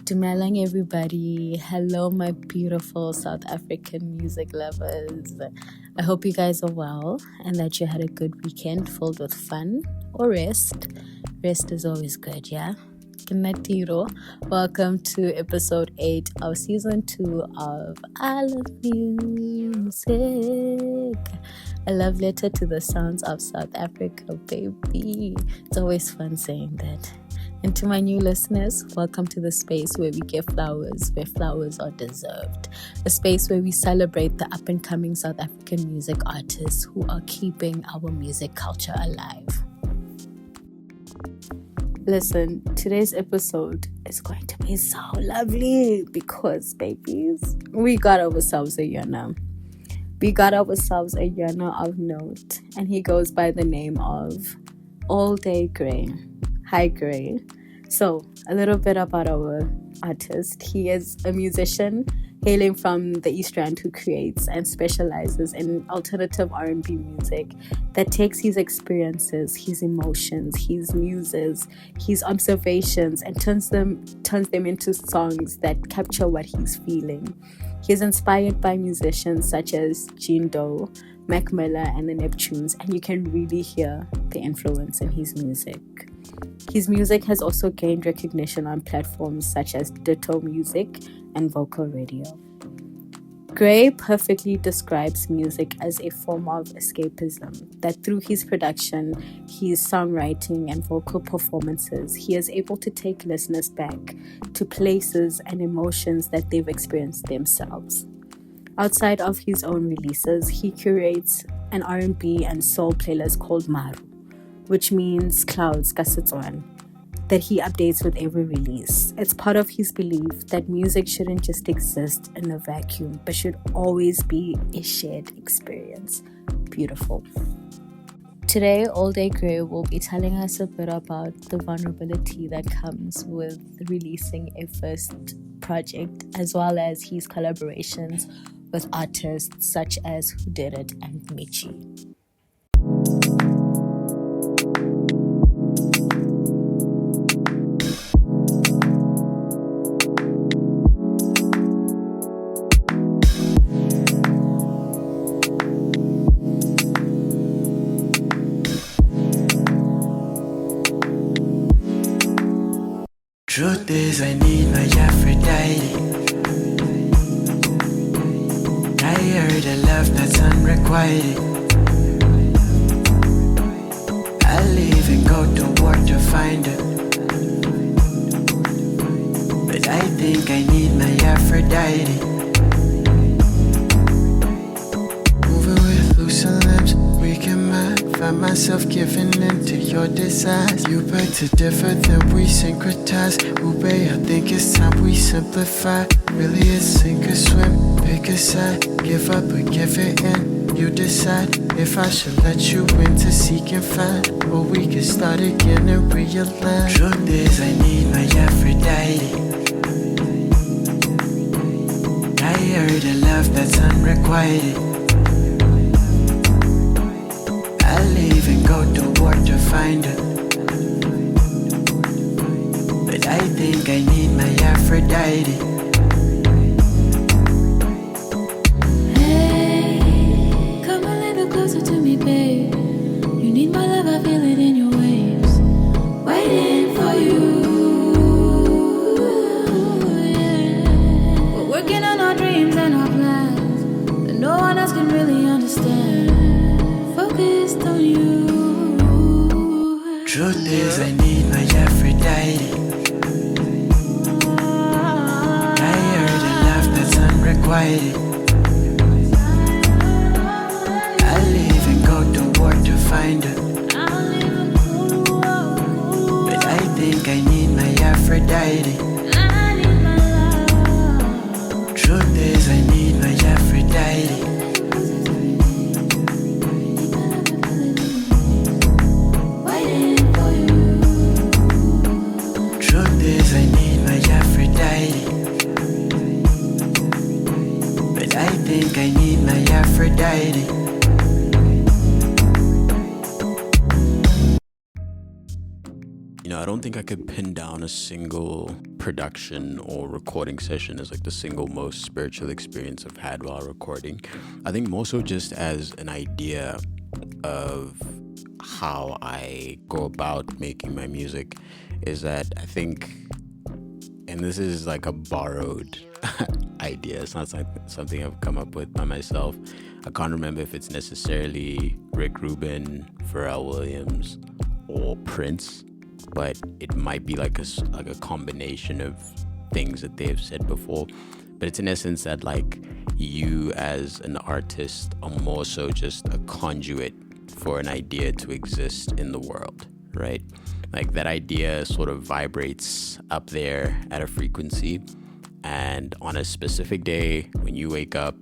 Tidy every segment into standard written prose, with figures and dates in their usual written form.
Dumelang everybody. Hello, my beautiful South African music lovers. I hope you guys are well and that you had a good weekend filled with fun or rest. Rest is always good, yeah? Kinatiro. Welcome to episode 8 of season 2 of I Love Music. A love letter to the sounds of South Africa, baby. It's always fun saying that. And to my new listeners, welcome to the space where we give flowers where flowers are deserved. A space where we celebrate the up-and-coming South African music artists who are keeping our music culture alive. Listen, today's episode is going to be so lovely because, babies, we got ourselves a Yana. We got ourselves a Yana of note, and he goes by the name of Alldaygré. Hi, Gray. So, a little bit about our artist. He is a musician hailing from the East Rand who creates and specializes in alternative R&B music that takes his experiences, his emotions, his muses, his observations, and turns them into songs that capture what he's feeling. He is inspired by musicians such as Jean Deaux, Miller and The Neptunes, and you can really hear the influence in his music. His music has also gained recognition on platforms such as Ditto Music and Vocal Radio. Gray perfectly describes music as a form of escapism, that through his production, his songwriting and vocal performances, he is able to take listeners back to places and emotions that they've experienced themselves. Outside of his own releases, he curates an R&B and soul playlist called Maru, which means clouds, Kasetswan, that he updates with every release. It's part of his belief that music shouldn't just exist in a vacuum, but should always be a shared experience. Beautiful. Today, alldaygré will be telling us a bit about the vulnerability that comes with releasing a first project, as well as his collaborations with artists such as Who Did It and Michi. Truth is, I need my Aphrodite. Tired of love that's unrequited. I'll leave and go to war to find her, but I think I need my Aphrodite. Moving with looser lips, weakened mind. Find myself giving in to your desires. You beg to differ, then we syncretize. Ube, I think it's time we simplify. Really it's sink or swim, pick a side. Give up or give it in, you decide. If I should let you in to seek and find, or we can start again and realign. Truth is, I need my Aphrodite. Tired of love that's unrequited. I'll leave and go to war to find her, but I think I need my Aphrodite. Hey, come a little closer to me, babe. You need my love, I feel it in your waves. Waiting for you, yeah. We're working on our dreams and our plans that no one else can really understand. Focused on you. Truth is, I need my Aphrodite. Tired of love that's unrequited. I'll leave and go to war to find her, but I think I need my Aphrodite. Truth is, I need my Aphrodite. I need my Aphrodite, but I think I need my Aphrodite. I don't think I could pin down a single production or recording session as like the single most spiritual experience I've had while recording. I think more so just as an idea of how I go about making my music is that I think, and this is like a borrowed idea, it's not something I've come up with by myself. I can't remember if it's necessarily Rick Rubin, Pharrell Williams, or Prince, but it might be like a combination of things that they've said before. But it's in essence that like you as an artist are more so just a conduit for an idea to exist in the world, right? Like that idea sort of vibrates up there at a frequency, and on a specific day when you wake up,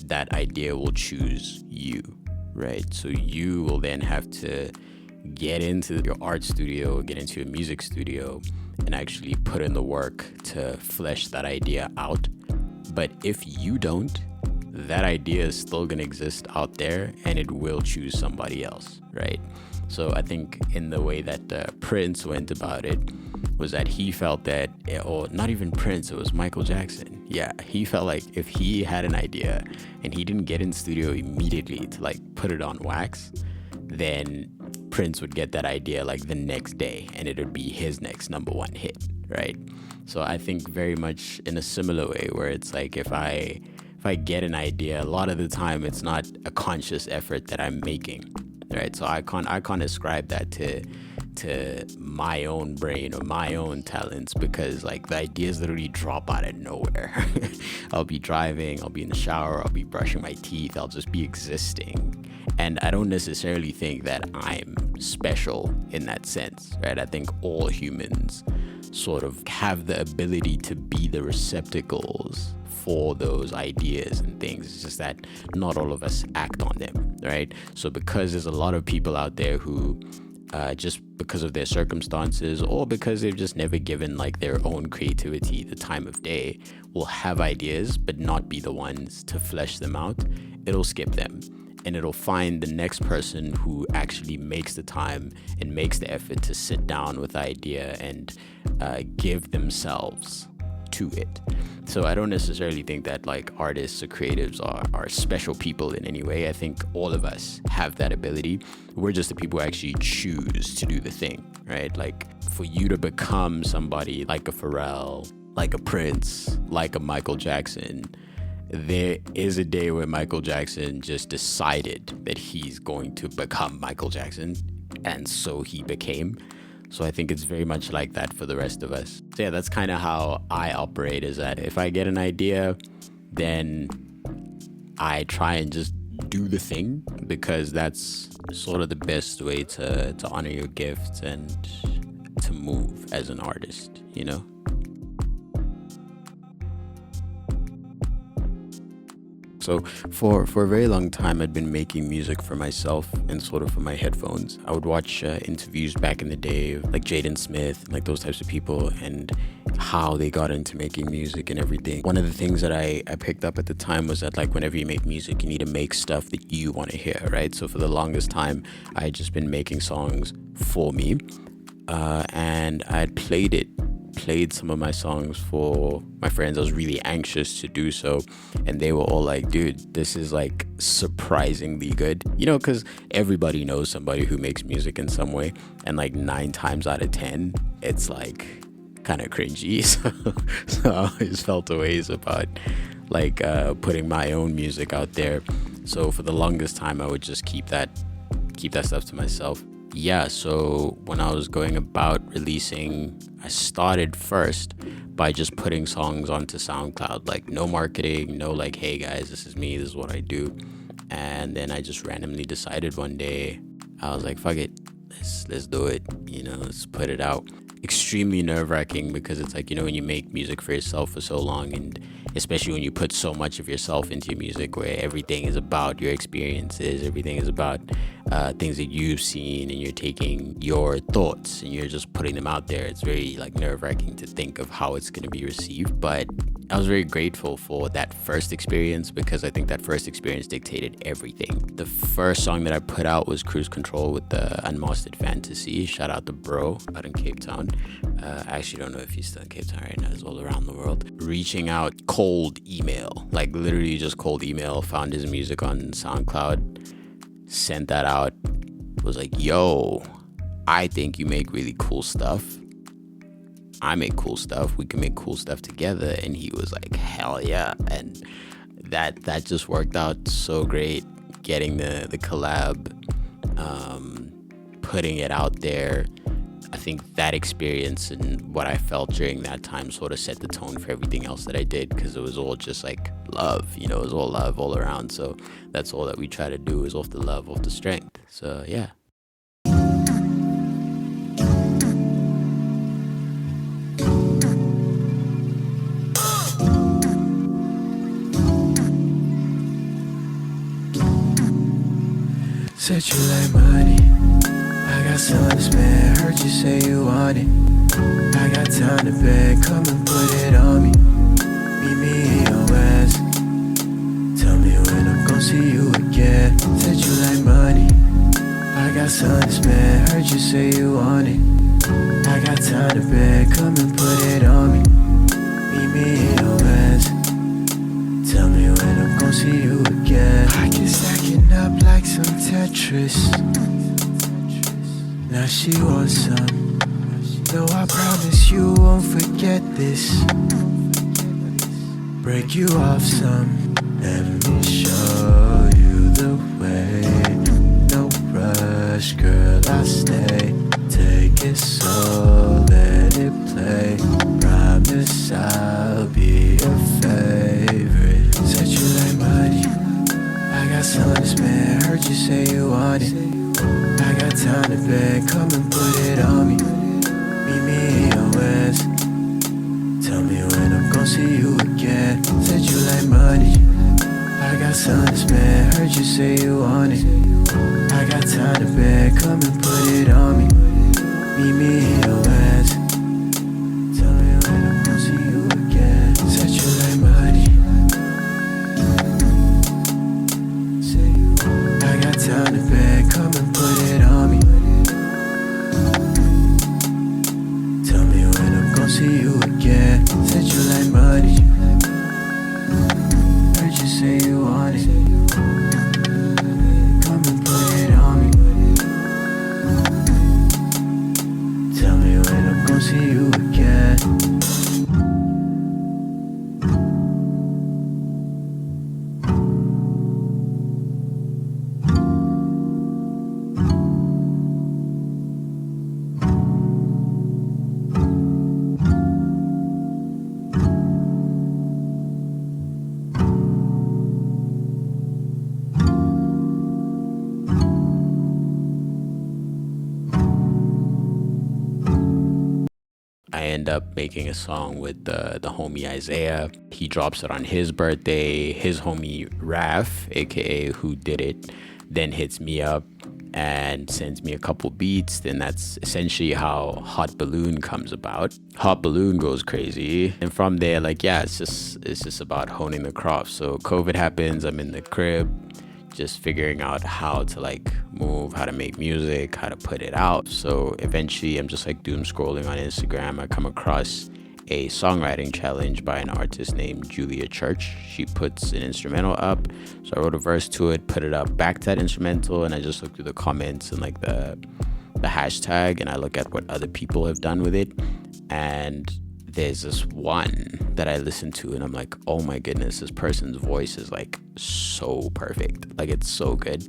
that idea will choose you, right? So you will then have to get into your art studio, get into a music studio, and actually put in the work to flesh that idea out. But if you don't, that idea is still going to exist out there, and it will choose somebody else, right? So I think in the way that Prince went about it was that he felt that, or not even Prince, it was Michael Jackson. Yeah, he felt like if he had an idea and he didn't get in studio immediately to like put it on wax, then Prince would get that idea like the next day, and it would be his next number one hit, right? So I think very much in a similar way, where it's like if I get an idea, a lot of the time it's not a conscious effort that I'm making, right? So I can't ascribe that to my own brain or my own talents, because like the ideas literally drop out of nowhere. I'll be driving, I'll be in the shower, I'll be brushing my teeth, I'll just be existing. And I don't necessarily think that I'm special in that sense, right? I think all humans sort of have the ability to be the receptacles for those ideas and things. It's just that not all of us act on them, right? So because there's a lot of people out there who just because of their circumstances or because they've just never given like their own creativity the time of day, will have ideas but not be the ones to flesh them out, it'll skip them. And it'll find the next person who actually makes the time and makes the effort to sit down with the idea and give themselves to it. So I don't necessarily think that like artists or creatives are special people in any way. I think all of us have that ability. We're just the people who actually choose to do the thing, right? Like for you to become somebody like a Pharrell, like a Prince, like a Michael Jackson, there is a day where Michael Jackson just decided that he's going to become Michael Jackson, and so he became. So I think it's very much like that for the rest of us. So yeah, that's kind of how I operate, is that if I get an idea, then I try and just do the thing, because that's sort of the best way to honor your gift and to move as an artist, you know? So for a very long time, I'd been making music for myself and sort of for my headphones. I would watch interviews back in the day of like Jaden Smith, like those types of people, and how they got into making music and everything. One of the things that I picked up at the time was that like whenever you make music, you need to make stuff that you want to hear, right? So for the longest time, I had just been making songs for me, and I had played some of my songs for my friends. I was really anxious to do so, and they were all like, dude, this is like surprisingly good, you know, because everybody knows somebody who makes music in some way, and like 9 times out of 10 it's like kind of cringy. So I always felt a ways about like putting my own music out there. So for the longest time I would just keep that stuff to myself. Yeah, so when I was going about releasing, I started first by just putting songs onto SoundCloud, like no marketing, no like, hey guys, this is me, this is what I do. And then I just randomly decided one day, I was like, fuck it, let's do it, you know, let's put it out. Extremely nerve-wracking, because it's like, you know, when you make music for yourself for so long, and especially when you put so much of yourself into your music, where everything is about your experiences, everything is about things that you've seen, and you're taking your thoughts and you're just putting them out there. It's very like nerve-wracking to think of how it's going to be received. But I was very grateful for that first experience, because I think that first experience dictated everything. The first song that I put out was Cruise Control with the Unmastered Fantasy. Shout out to Bro out in Cape Town. I actually don't know if he's still in Cape Town right now. He's all around the world. Reaching out, cold email, like literally just cold email. Found his music on SoundCloud, sent that out. Was like, yo, I think you make really cool stuff. I make cool stuff. We can make cool stuff together. And he was like, hell yeah. And that just worked out so great. Getting the collab, putting it out there. I think that experience and what I felt during that time sort of set the tone for everything else that I did, because it was all just like love, it was all love all around. So that's all that we try to do, is off the love, off the strength. So yeah. Said you like money, I got some to spend. Heard you say you want it. I got time to beg, come and put it on me. Meet me in your west. Tell me when I'm gon' see you again. Said you like money, I got some to spend. Heard you say you want it. I got time to beg, come and put it on me. Meet me in your west. Tell me when I'm gon' see you again. Pockets stacking up like some Tetris. Now she wants some. No, I promise you won't forget this. Break you off some. Let me show you the way. No rush, girl, I stay. Take it slow, let it play. Promise I'll be your favorite. Said you like money, I got some to spend. Heard you say you want it. I got time to beg, come and put it on me. Meet me in your west. Tell me when I'm gon' see you again. Said you like money, I got some to spend. Heard you say you want it. I got time to beg, come and put it on me. Meet me in your west. Tell me when I'm gon' see you again. Said you like money. I got time to beg, come and put it on me. Tell me when I'm gon' see you again. Said you like money. Heard you say you want it. Come and put it on me. Tell me when I'm gon' see you again. I end up making a song with the homie Isaiah. He drops it on his birthday. His homie Raf, aka Who Did It, then hits me up and sends me a couple beats. Then that's essentially how Hot Balloon comes about. Hot Balloon goes crazy, and from there, it's just about honing the craft. So COVID happens, I'm in the crib, just figuring out how to move, how to make music, how to put it out. So eventually I'm just doom scrolling on Instagram. I come across a songwriting challenge by an artist named Julia Church. She puts an instrumental up. So I wrote a verse to it, put it up back to that instrumental, and I just look through the comments and the hashtag, and I look at what other people have done with it. And there's this one that I listen to and I'm like, oh my goodness, this person's voice is so perfect. It's so good.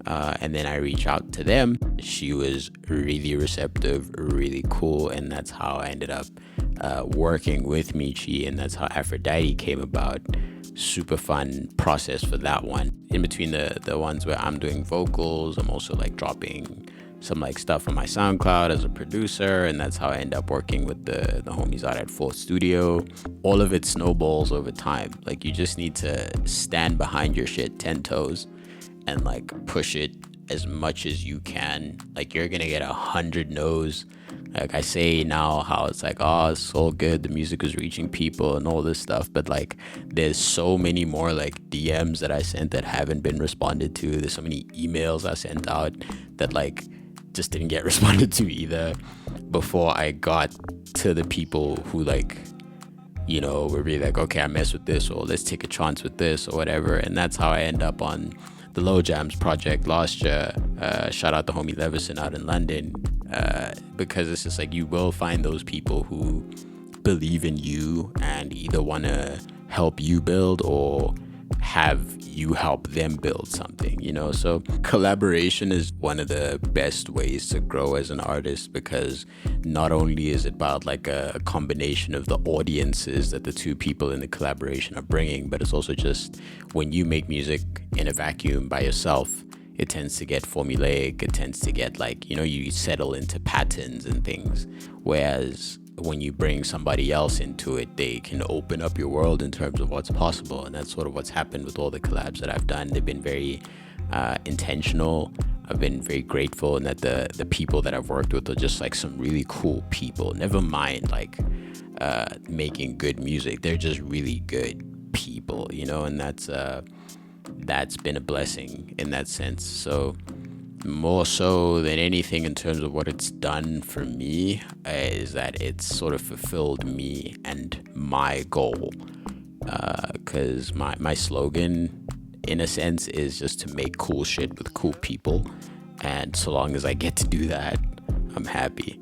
And then I reach out to them. She was really receptive, really cool. And that's how I ended up working with Michi. And that's how Aphrodite came about. Super fun process for that one. In between the ones where I'm doing vocals, I'm also dropping some stuff on my SoundCloud as a producer, and that's how I end up working with the homies out at Fourth Studio. All of it snowballs over time. You just need to stand behind your shit 10 toes and push it as much as you can. You're gonna get 100 no's. I say now how it's oh, it's so good, the music is reaching people and all this stuff, but there's so many more DMs that I sent that haven't been responded to. There's so many emails I sent out that just didn't get responded to either. before I got to the people who like, you know, were really like, okay, I mess with this, or let's take a chance with this, or whatever. And that's how I end up on the Low Jams project last year. Shout out to homie Levison out in London, because it's just like, you will find those people who believe in you and either want to help you build or have you help them build something, you know. So collaboration is one of the best ways to grow as an artist, because not only is it about like a combination of the audiences that the two people in the collaboration are bringing, but it's also just when you make music in a vacuum by yourself, it tends to get formulaic. It tends to get like, you know, you settle into patterns and things, whereas when you bring somebody else into it, they can open up your world in terms of what's possible. And that's sort of what's happened with all the collabs that I've done. They've been very intentional. I've been very grateful, and that the people that I've worked with are just like some really cool people. Never mind like making good music, they're just really good people, you know. And that's been a blessing in that sense. So more so than anything, in terms of what it's done for me, is that it's sort of fulfilled me and my goal, because my slogan in a sense is just to make cool shit with cool people, and so long as I get to do that, I'm happy.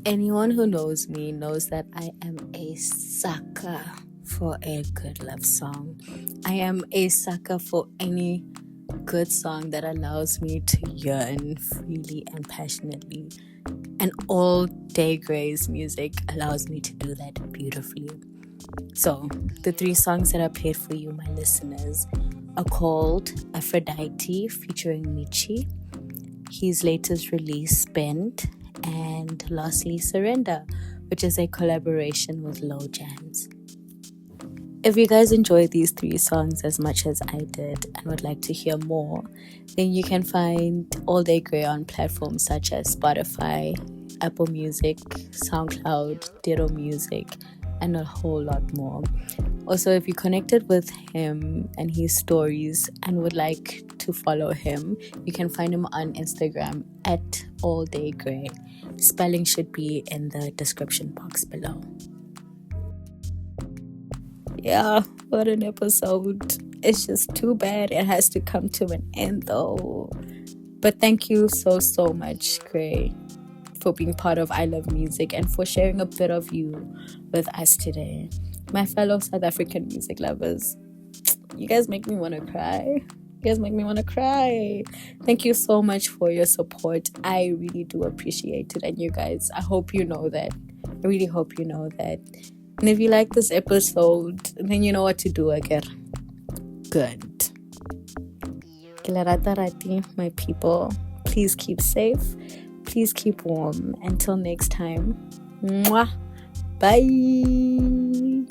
Anyone who knows me knows that I am a sucker for a good love song. I am a sucker for any good song that allows me to yearn freely and passionately. And alldaygré music allows me to do that beautifully. So, the 3 songs that I played for you, my listeners, are called Aphrodite featuring Michi, his latest release, Spend, and lastly Surrender, which is a collaboration with Low Jams. If you guys enjoyed these 3 songs as much as I did and would like to hear more, then you can find alldaygré on platforms such as Spotify, Apple Music, SoundCloud, Ditto Music, and a whole lot more. Also, if you connected with him and his stories and would like to follow him, you can find him on Instagram at alldaygré. Spelling should be in the description box below. Yeah, what an episode. It's just too bad it has to come to an end though. But thank you so much, Gray, for being part of I Love Music and for sharing a bit of you with us today. My fellow South African music lovers, you guys make me want to cry. Thank you so much for your support. I really do appreciate it. And you guys, I hope you know that. I really hope you know that. And if you like this episode, then you know what to do again. Good. My people, please keep safe. Please keep warm. Until next time. Mwah. Bye.